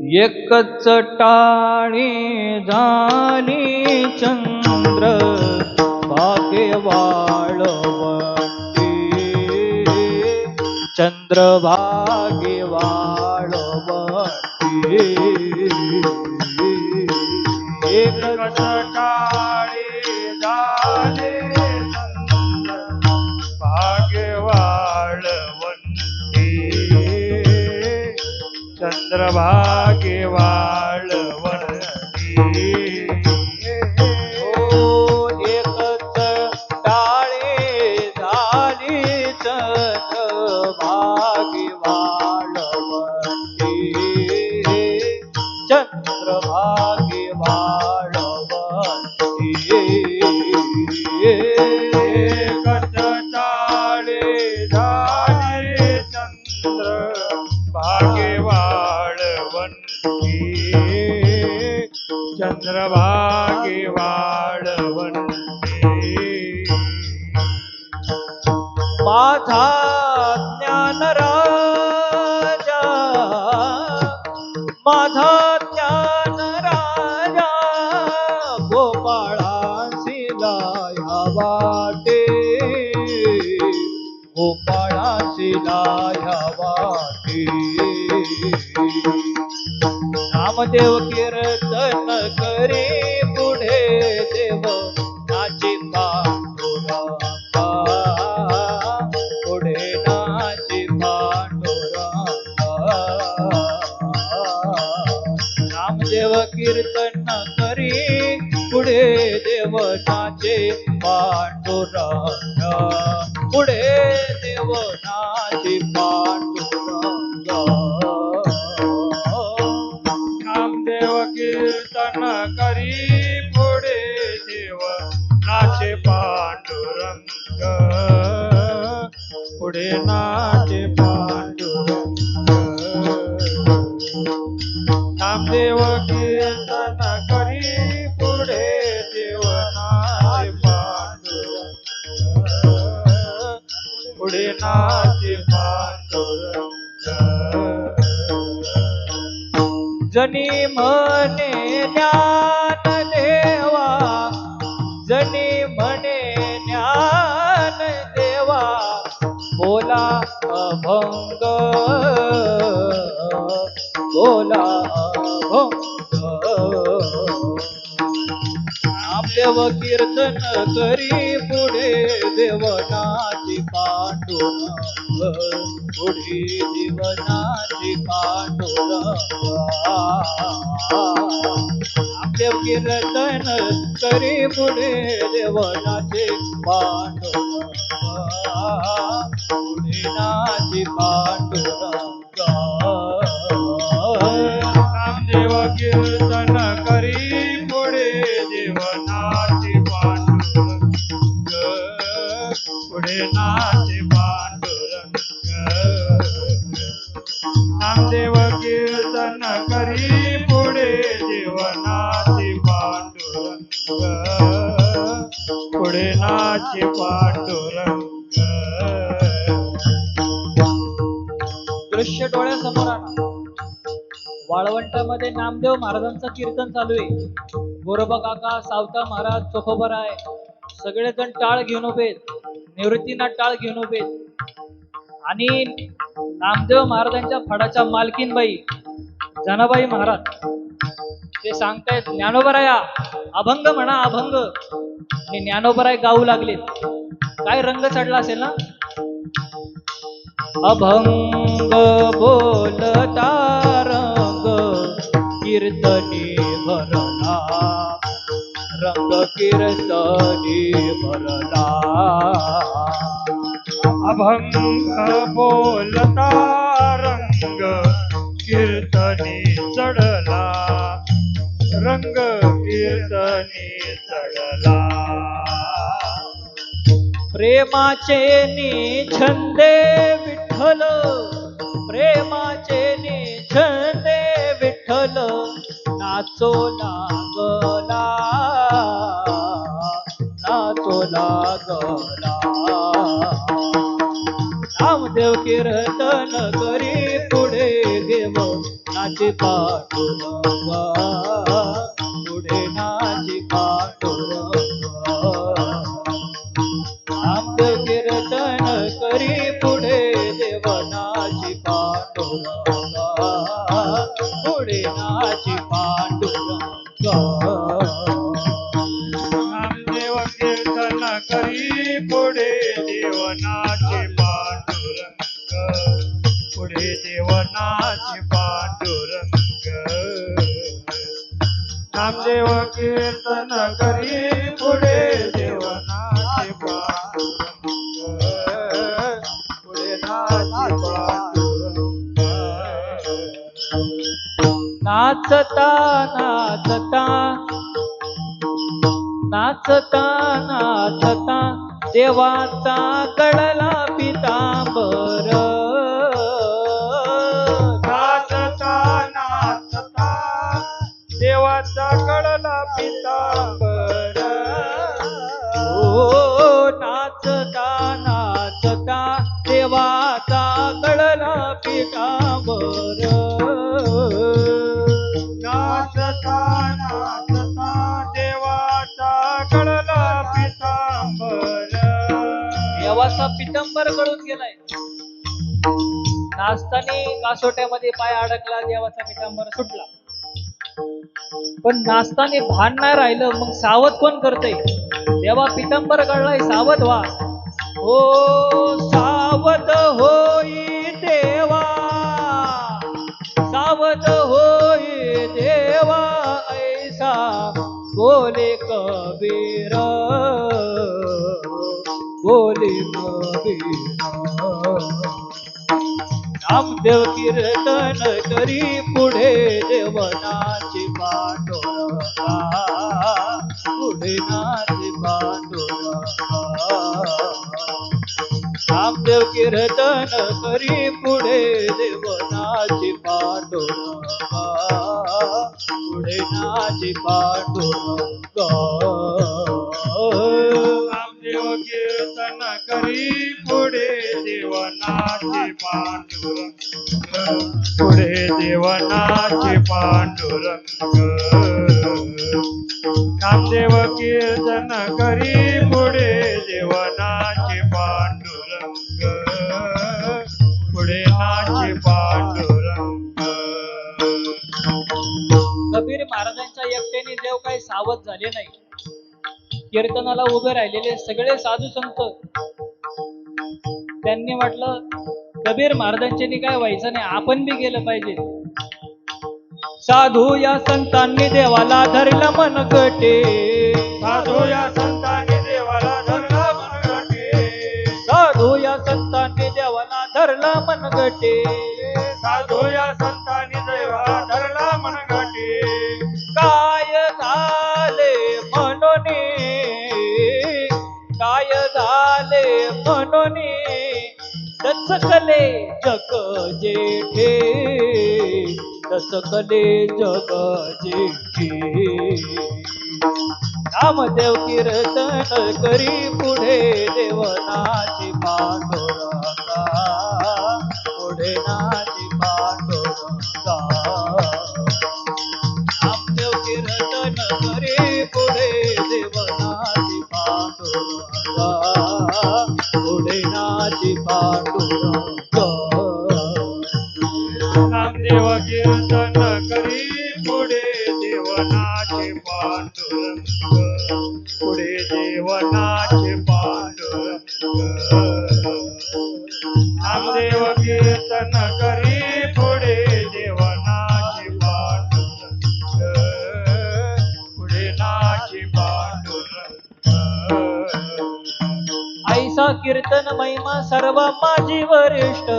एकच टाळी झाली चंद्र भागे वाळवंटी, चंद्रभागे वाळवंटी. एकच टाळी झाले चंद्र भागे वाळवंटी, चंद्रभागे वाळवंटी. एकच टाळे झाली चंद्रभागे वाळवंटी, चंद्रभागे वाळवंटी. एकच टाळे झाले चंद्र भागे वाळवंटी, चंद्रभागे वाळवंटी. माझा ज्ञानराजा, माझा ज्ञानराजा गोपाळासी लाया वाटे, गोपाळासी लाया वाटे. नामदेव कीर्तन करी पुढे देव नाची पांडुरंगा, पुढे नाची पांडुरंगा. नामदेव कीर्तन करी पुढे देव नाचे पांडुरंगा, पुढे देव नाची पांडुरंगा. नामदेव कीर्तन करी पुढे देव नाचे पांडुरंग, पुढे नाचे पांडुरंग. नामदेव कीर्तन करी पुढे देव नाचे पांडुरंग, पुढे नाचे पांडुरंग. जनी म्हणे ज्ञान देवा, जनी म्हणे ज्ञान देवा, बोला अभंग, बोला अभंग. नामदेव कीर्तन करी पुढे देवनाची पांडुरंग, पुढे देवनाची पांडुरंग. नामदेव कीर्तन करी पुढे देवनाचे पांडुरंग, पुढे नाची पांडुरंग. नामदेव कीर्तन करी पुढे देव नाचे पांडुरंग, पुढे नाचे पांडुरंग. नामदेव कीर्तन करी पुढे देव नाचे पांडुरंग, पुढे नाचे पांडुरंग. दृश्य डोळ्यासमोर आणा. वाळवंटामध्ये नामदेव महाराजांचं कीर्तन चालू आहे. गोरोबा काका, सावता महाराज, चोखोबराय सगळेजण टाळ घेऊन उभेत, निवृत्तीनाथ टाळ घेऊन उभेत. आणि नामदेव महाराजांच्या फडाच्या मालकीनबाई जनाबाई महाराज ते सांगतायत, ज्ञानोबराया अभंग म्हणा, अभंग. आणि ज्ञानोबराय गाऊ लागले. काय रंग चढला असेल ना. अभंग बोलता रंग कीर्तनी भरला, रंग कीर्तनी भरला. अभंग बोलता रंग कीर्तनी चढला, रंग कीर्तनी चढला. प्रेमाचे निछंदे विठ्ठल, प्रेमाचे निछंदे विठ्ठल, नाचो लागला, नाचो लागला. नामदेव कीर्तन करी पुढे देव नाचे नाची पांडुरंगा पुढे नाची पांडुरंगा नामदेव कीर्तन करी पुढे देवनाची पांडुरंगा पुढे नाची पांडुरंगा नामदेव कीर्तन करी पुढे देवनाचे पांडुरंग पुढे देवनाचे पांडुरंग नामदेव कीर्तन करी पुढे देवनाचे पांडुरंग पुढे नाचे पांडुरंग नाचता नाचता नाचता नाचता देवाचा कळला पितांबर नाचता नाचता देवाचा कडला पितांबर ओ नाचता नाचता देवाचा कळला पितांबर नाचता नाचता देवाचा कडला पितांबर देवाचा पितांबर गळून गेलाय नाचताना कासोट्यामध्ये पाय अडकला देवाचा पितांबर सुटला पण नाचताना भान नाही राहिलं मग सावध कोण करतय देवा पितांबर गळलाय सावध व्हा ओ सावध होई देवा सावध होई देवा ऐसा बोले कबीर बोले कबीर नामदेव कीर्तन करी पुढे देवनाची पांडुरंगा पुढे नाची पांडुरंगा नामदेव कीर्तन करी पुढे देवनाची पांडुरंगा पुढे नाची पांडुरंगा नामदेव कीर्तन करी पुढे देवनाचे पांडुरंग पुढे देवनाचे पांडुरंग नामदेव कीर्तन करी पुढे देवनाचे पांडुरंग पुढे नाचे पांडुरंग कबीर महाराजांच्या एकट्याने देव काही सावध झाले नाही कीर्तनाला उभे राहिलेले सगळे साधू संत त्यांनी म्हटलं कबीर महाराजांच्यानी काय व्हायचं नाही आपण बी गेलं पाहिजे साधू या संतांनी देवाला धरला मनगटे साधू या संतांनी देवाला धरला मनगटे साधू या संतांनी देवाला धरला मनगटे साधू या संतांनी देवाला धरला मनगटे काय झाले म्हणून काय झाले म्हणून दचकले जग जेठे दचकले जग जेठे नामदेव कीर्तन करी पुढे देवनाची पांडुरंगा पुढे नाची पांडुरंगा नामदेव कीर्तन करी पुढे देवनाची पांडुरंगा पुढे नाची पांडुरंगा नामदेव कीर्तन करी पुढे देवनाचे पांडुरंग पुढे देवनाचे पांडुरंग नामदेव कीर्तन करी पुढे देवनाचे पांडुरंग पुढे नाचे पांडुरंग ऐसा कीर्तन महिमा सर्व माझी वरिष्ठ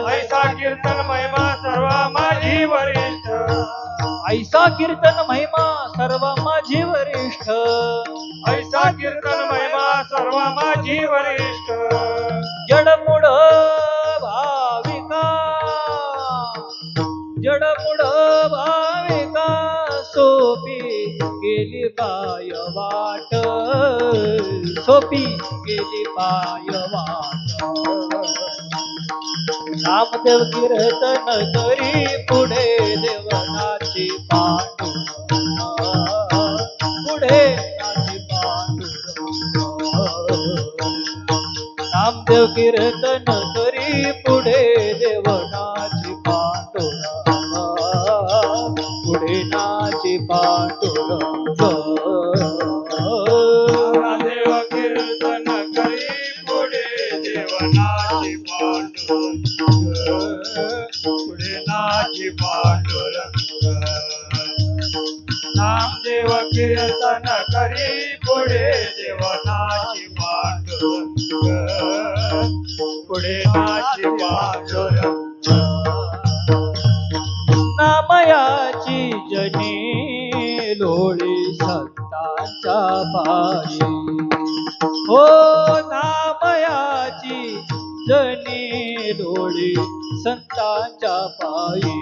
ऐसा कीर्तन महिमा सर्व माझी वरिष्ठ ऐसा कीर्तन महिमा सर्व माझी वरिष्ठ ऐसा कीर्तन महिमा सर्व माझी वरिष्ठ जडमुड भाविका जडमुड भाविका सोपी गेली पाय वाट सोपी गेली पाय वाट नामदेव कीर्तन करी पुढे देवनाची पांडुरंगा पुढे नाची पांडुरंगा नामदेव कीर्तन करी पुढे देवनाची पांडुरंगा पुढे नाची पांडुरंगा नामदेव कीर्तन करी पुढे देवनाची पांडुरंग पुढे नाची पांडुरंग नामदेव कीर्तन करी पुढे देवनाची पांडुरंग पुढे नाची पांडुरंग नामयाची जनी लोळी संतांच्या पायी हो नामयाची जनी लोळी संतांच्या पायी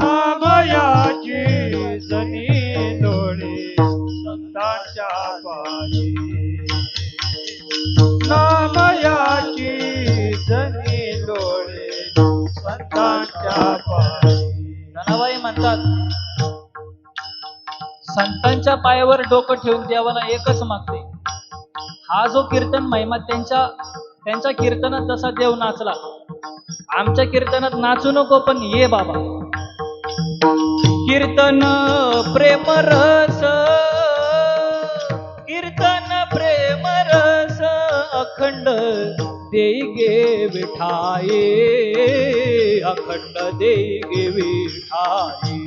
नामयाची जनी लोळे संतांच्या पायी नामयाची जनी लोळे संतांच्या पायी धनाबाई म्हणतात संतांच्या पायावर डोकं ठेवून देवाला एकच मागते हा जो कीर्तन महिमा त्यांच्या कीर्तनात जसा देव नाचला आमच्या कीर्तनात नाचू नको पण ये बाबा कीर्तन प्रेमरस कीर्तन प्रेमरस अखंड देई गे विठाई अखंड देई गे विठाई